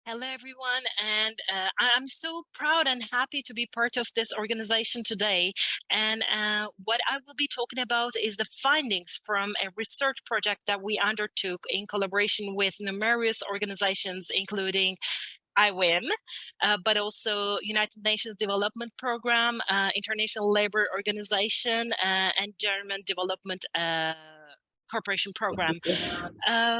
Hello, everyone, and I'm so proud and happy to be part of this organization today. And what I will be talking about is the findings from a research project that we undertook in collaboration with numerous organizations, including IWIM, but also United Nations Development Program, International Labor Organization, and German Development Corporation Program.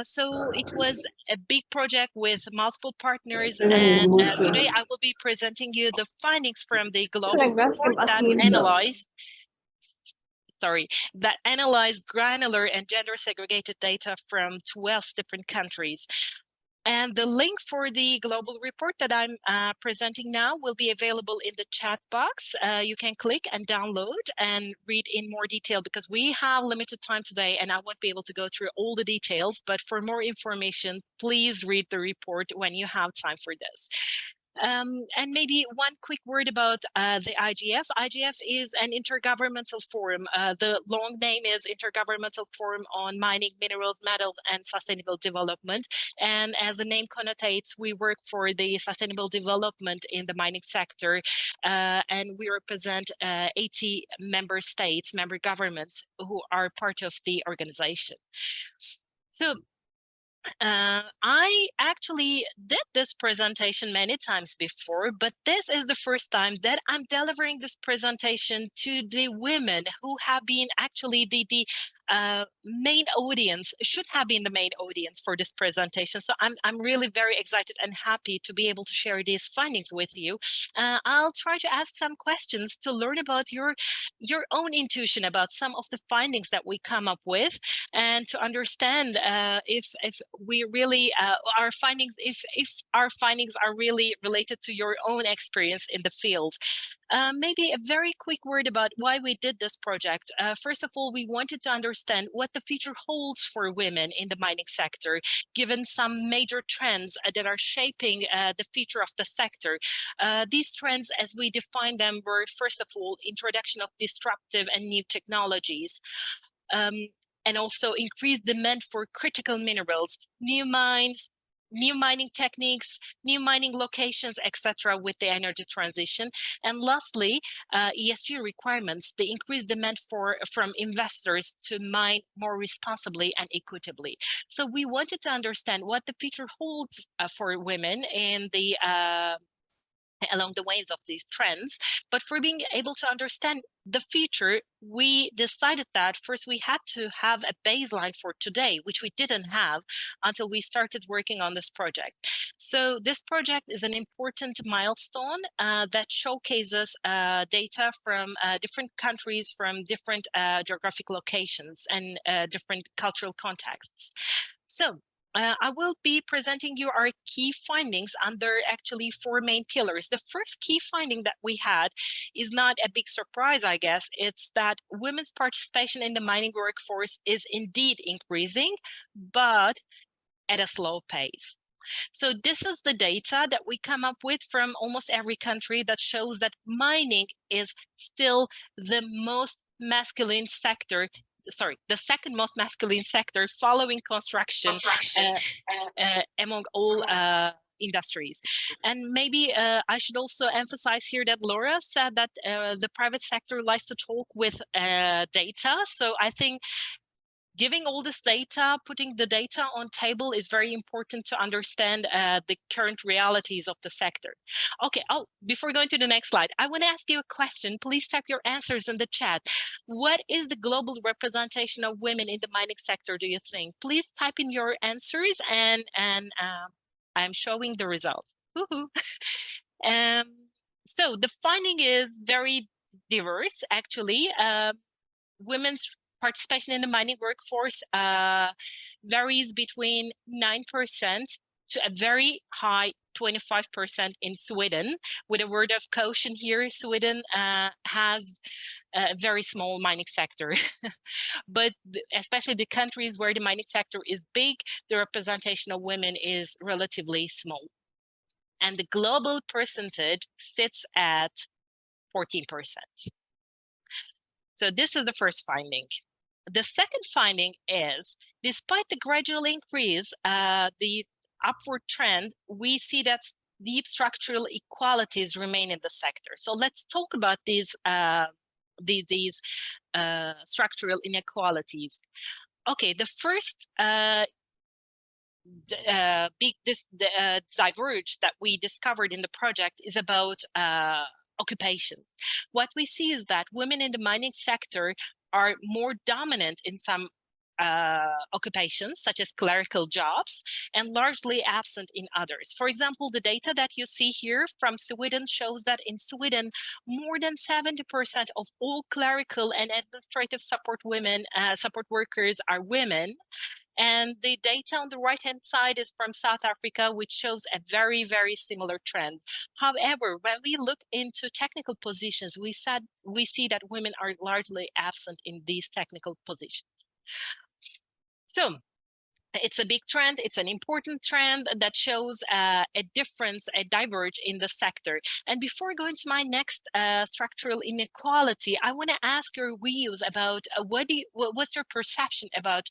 So it was a big project with multiple partners, and today I will be presenting you the findings from the global report that analyzed granular and gender segregated data from 12 different countries. And the link for the global report that I'm presenting now will be available in the chat box. You can click and download and read in more detail because we have limited time today and I won't be able to go through all the details. But for more information, please read the report when you have time for this. And maybe one quick word about the IGF. IGF is an intergovernmental forum. The long name is Intergovernmental Forum on Mining, Minerals, Metals, and Sustainable Development. And as the name connotates, we work for the sustainable development in the mining sector. And we represent 80 member states, member governments who are part of the organization. So I actually did this presentation many times before, but this is the first time that I'm delivering this presentation to the women who have been actually the main audience, should have been the main audience for this presentation. So I'm really very excited and happy to be able to share these findings with you. I'll try to ask some questions to learn about your own intuition about some of the findings that we come up with, and to understand if we really our findings, if our findings are really related to your own experience in the field. Maybe a very quick word about why we did this project. First of all, we wanted to understand what the future holds for women in the mining sector, given some major trends that are shaping the future of the sector. These trends, as we define them, were, first of all, introduction of disruptive and new technologies. And also increased demand for critical minerals, new mines, new mining techniques, new mining locations, etc., with the energy transition. And lastly, ESG requirements, the increased demand from investors to mine more responsibly and equitably. So we wanted to understand what the future holds for women in the along the ways of these trends. But for being able to understand the future, we decided that first we had to have a baseline for today, which we didn't have until we started working on this project. So this project is an important milestone that showcases data from different countries, from different geographic locations and different cultural contexts. So I will be presenting you our key findings under actually 4 main pillars. The first key finding that we had is not a big surprise, I guess. It's that women's participation in the mining workforce is indeed increasing, but at a slow pace. So this is the data that we come up with from almost every country that shows that mining is still the most masculine sector, the second most masculine sector following construction among all industries. And maybe I should also emphasize here that Laura said that the private sector likes to talk with data. So I think giving all this data, putting the data on table is very important to understand the current realities of the sector. Okay, before going to the next slide, I want to ask you a question. Please type your answers in the chat. What is the global representation of women in the mining sector, do you think? Please type in your answers, and I'm showing the results. So the finding is very diverse, actually. Women's participation in the mining workforce varies between 9% to a very high 25% in Sweden. With a word of caution here, Sweden has a very small mining sector. But especially the countries where the mining sector is big, the representation of women is relatively small. And the global percentage sits at 14%. So this is the first finding. The second finding is, despite the gradual increase, the upward trend, we see that deep structural inequalities remain in the sector. So let's talk about these structural inequalities. Okay, the first diverge that we discovered in the project is about occupation. What we see is that women in the mining sector are more dominant in some occupations, such as clerical jobs, and largely absent in others. For example, the data that you see here from Sweden shows that in Sweden, more than 70% of all clerical and administrative support workers are women. And the data on the right-hand side is from South Africa, which shows a very, very similar trend. However, when we look into technical positions, we see that women are largely absent in these technical positions. So it's a big trend. It's an important trend that shows a difference, a diverge in the sector. And before going to my next structural inequality, I want to ask your views about what's your perception about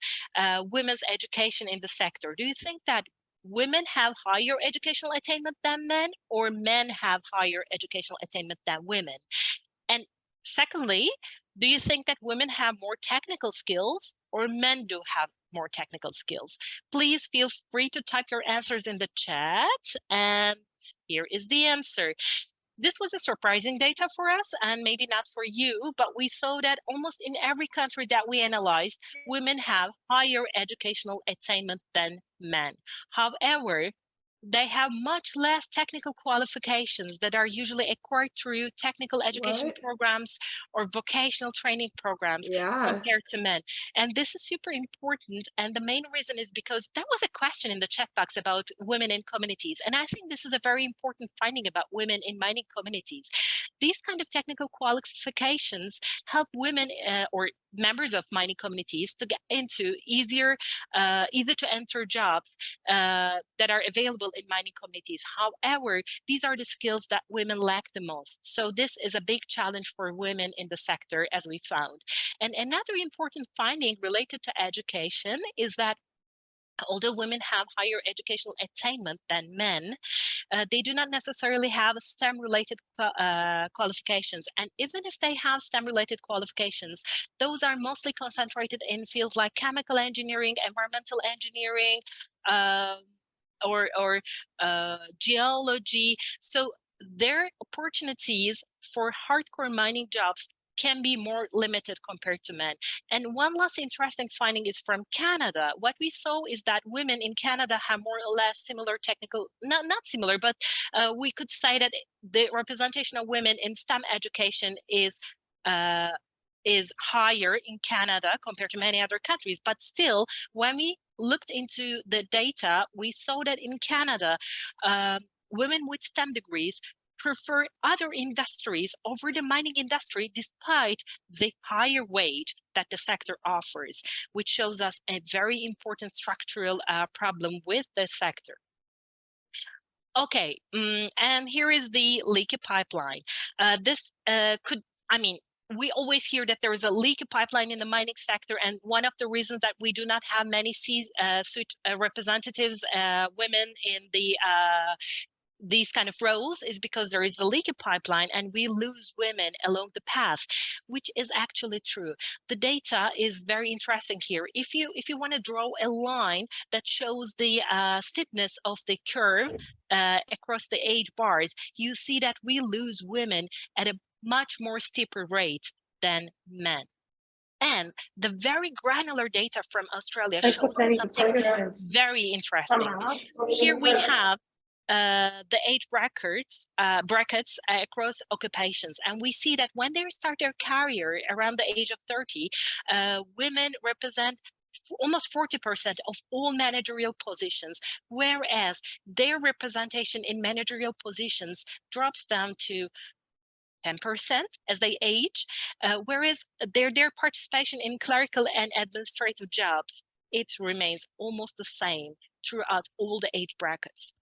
women's education in the sector? Do you think that women have higher educational attainment than men, or men have higher educational attainment than women? And secondly, do you think that women have more technical skills, or men do have more technical skills? Please feel free to type your answers in the chat. And here is the answer. This was a surprising data for us, and maybe not for you, but we saw that almost in every country that we analyzed, women have higher educational attainment than men. However, they have much less technical qualifications that are usually acquired through technical education programs or vocational training programs compared to men. And this is super important. And the main reason is because that was a question in the chat box about women in communities. And I think this is a very important finding about women in mining communities. These kind of technical qualifications help women or members of mining communities to get into easy to enter jobs that are available in mining communities. However, these are the skills that women lack the most. So this is a big challenge for women in the sector, as we found. And another important finding related to education is that although women have higher educational attainment than men, they do not necessarily have STEM-related qualifications. And even if they have STEM-related qualifications, those are mostly concentrated in fields like chemical engineering, environmental engineering, or geology. So their opportunities for hardcore mining jobs can be more limited compared to men. And one last interesting finding is from Canada. What we saw is that women in Canada have more or less similar technical, not similar, but we could say that the representation of women in STEM education is higher in Canada compared to many other countries. But still, when we looked into the data, we saw that in Canada, women with STEM degrees prefer other industries over the mining industry despite the higher wage that the sector offers, which shows us a very important structural problem with the sector. Okay, and here is the leaky pipeline. We always hear that there is a leaky pipeline in the mining sector, and one of the reasons that we do not have many C-suite representatives, women in these kind of roles, is because there is a leaky pipeline and we lose women along the path, which is actually true. The data is very interesting here. If you want to draw a line that shows the steepness of the curve across the 8 bars, you see that we lose women at a much more steeper rate than men. And the very granular data from Australia shows something very interesting. Here we have the age brackets across occupations. And we see that when they start their career around the age of 30, women represent almost 40% of all managerial positions, whereas their representation in managerial positions drops down to 10% as they age, whereas their participation in clerical and administrative jobs, it remains almost the same throughout all the age brackets.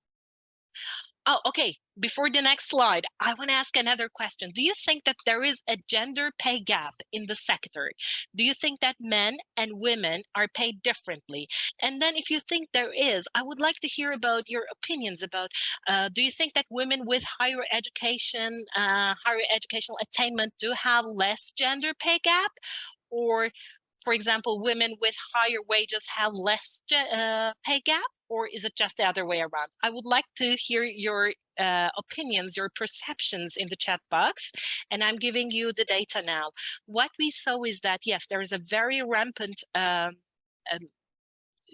Oh, okay. Before the next slide, I want to ask another question. Do you think that there is a gender pay gap in the sector? Do you think that men and women are paid differently? And then if you think there is, I would like to hear about your opinions about, do you think that women with higher educational attainment do have less gender pay gap? Or, for example, women with higher wages have less pay gap? Or is it just the other way around? I would like to hear your opinions, your perceptions in the chat box, and I'm giving you the data now. What we saw is that, yes, there is a very rampant um,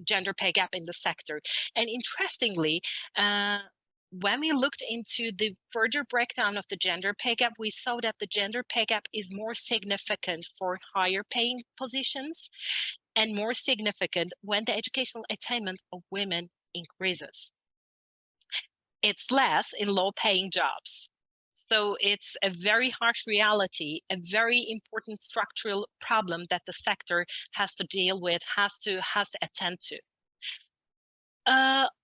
gender pay gap in the sector. And interestingly, when we looked into the further breakdown of the gender pay gap, we saw that the gender pay gap is more significant for higher paying positions and more significant when the educational attainment of women increases. It's less in low-paying jobs. So it's a very harsh reality, a very important structural problem that the sector has to deal with, has to attend to.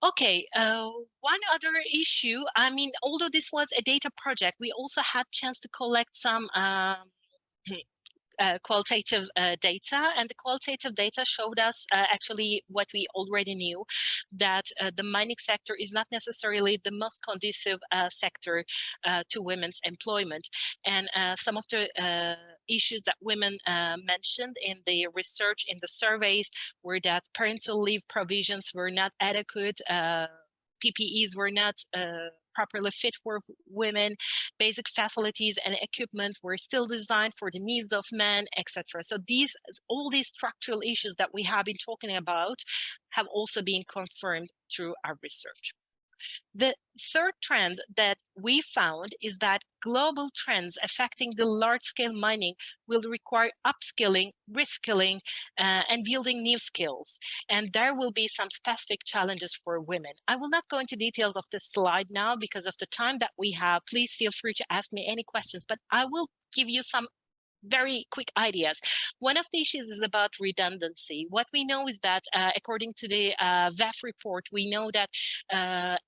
Okay, one other issue, I mean, although this was a data project, we also had chance to collect some qualitative data, and the qualitative data showed us actually what we already knew, that the mining sector is not necessarily the most conducive sector to women's employment. And some of the issues that women mentioned in the research, in the surveys, were that parental leave provisions were not adequate, PPEs were not properly fit for women, basic facilities and equipment were still designed for the needs of men, etc. So all these structural issues that we have been talking about have also been confirmed through our research. The third trend that we found is that global trends affecting the large-scale mining will require upskilling, reskilling, and building new skills. And there will be some specific challenges for women. I will not go into details of this slide now because of the time that we have. Please feel free to ask me any questions, but I will give you some very quick ideas. One of the issues is about redundancy. What we know is that according to the VEF report, we know that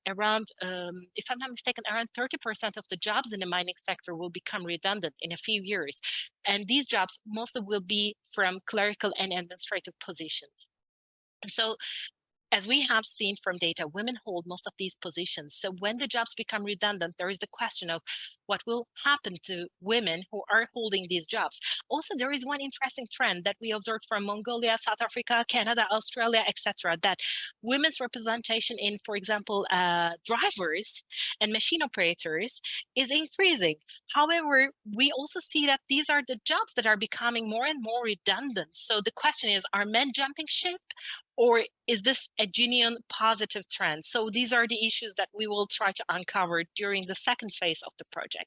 around, if I'm not mistaken, around 30% of the jobs in the mining sector will become redundant in a few years. And these jobs mostly will be from clerical and administrative positions. And so as we have seen from data, women hold most of these positions. So when the jobs become redundant, there is the question of what will happen to women who are holding these jobs. Also, there is one interesting trend that we observed from Mongolia, South Africa, Canada, Australia, etc., that women's representation in, for example, drivers and machine operators is increasing. However, we also see that these are the jobs that are becoming more and more redundant. So the question is, are men jumping ship? Or is this a genuine positive trend? So these are the issues that we will try to uncover during the second phase of the project.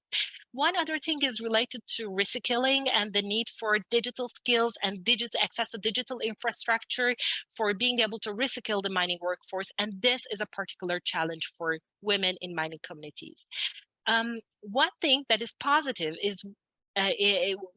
One other thing is related to reskilling and the need for digital skills and access to digital infrastructure for being able to reskill the mining workforce. And this is a particular challenge for women in mining communities. One thing that is positive is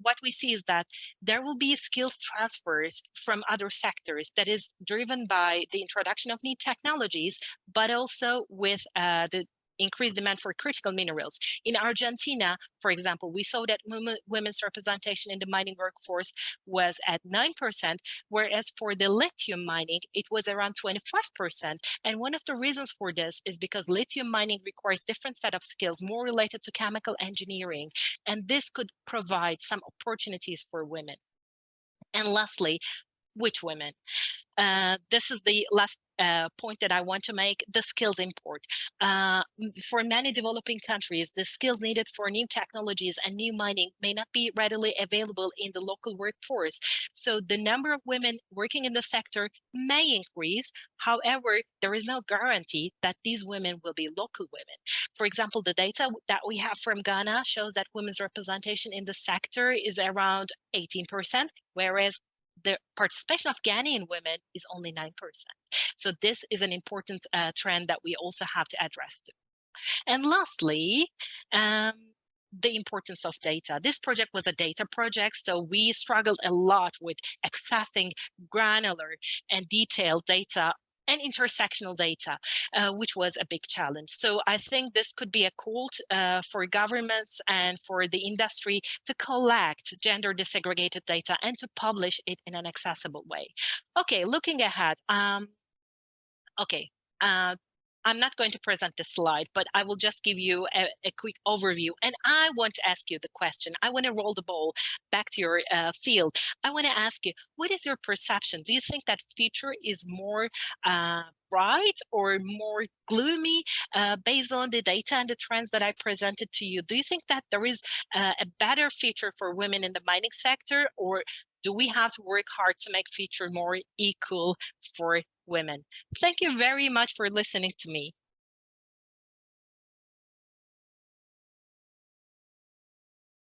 what we see is that there will be skills transfers from other sectors that is driven by the introduction of new technologies, but also with the increased demand for critical minerals. In Argentina, for example, we saw that women's representation in the mining workforce was at 9%, whereas for the lithium mining, it was around 25%. And one of the reasons for this is because lithium mining requires different set of skills, more related to chemical engineering, and this could provide some opportunities for women. And lastly, which women? This is the last point that I want to make, the skills import. For many developing countries, the skills needed for new technologies and new mining may not be readily available in the local workforce. So the number of women working in the sector may increase. However, there is no guarantee that these women will be local women. For example, the data that we have from Ghana shows that women's representation in the sector is around 18%, whereas the participation of Ghanaian women is only 9%. So this is an important trend that we also have to address. And lastly, the importance of data. This project was a data project, so we struggled a lot with accessing granular and detailed data and intersectional data, which was a big challenge. So I think this could be a call for governments and for the industry to collect gender disaggregated data and to publish it in an accessible way. Okay, looking ahead. Okay. I'm not going to present the slide, but I will just give you a quick overview. And I want to ask you the question. I want to roll the ball back to your field. I want to ask you, what is your perception? Do you think that future is more bright or more gloomy based on the data and the trends that I presented to you? Do you think that there is a better future for women in the mining sector, or do we have to work hard to make future more equal for women? Thank you very much for listening to me.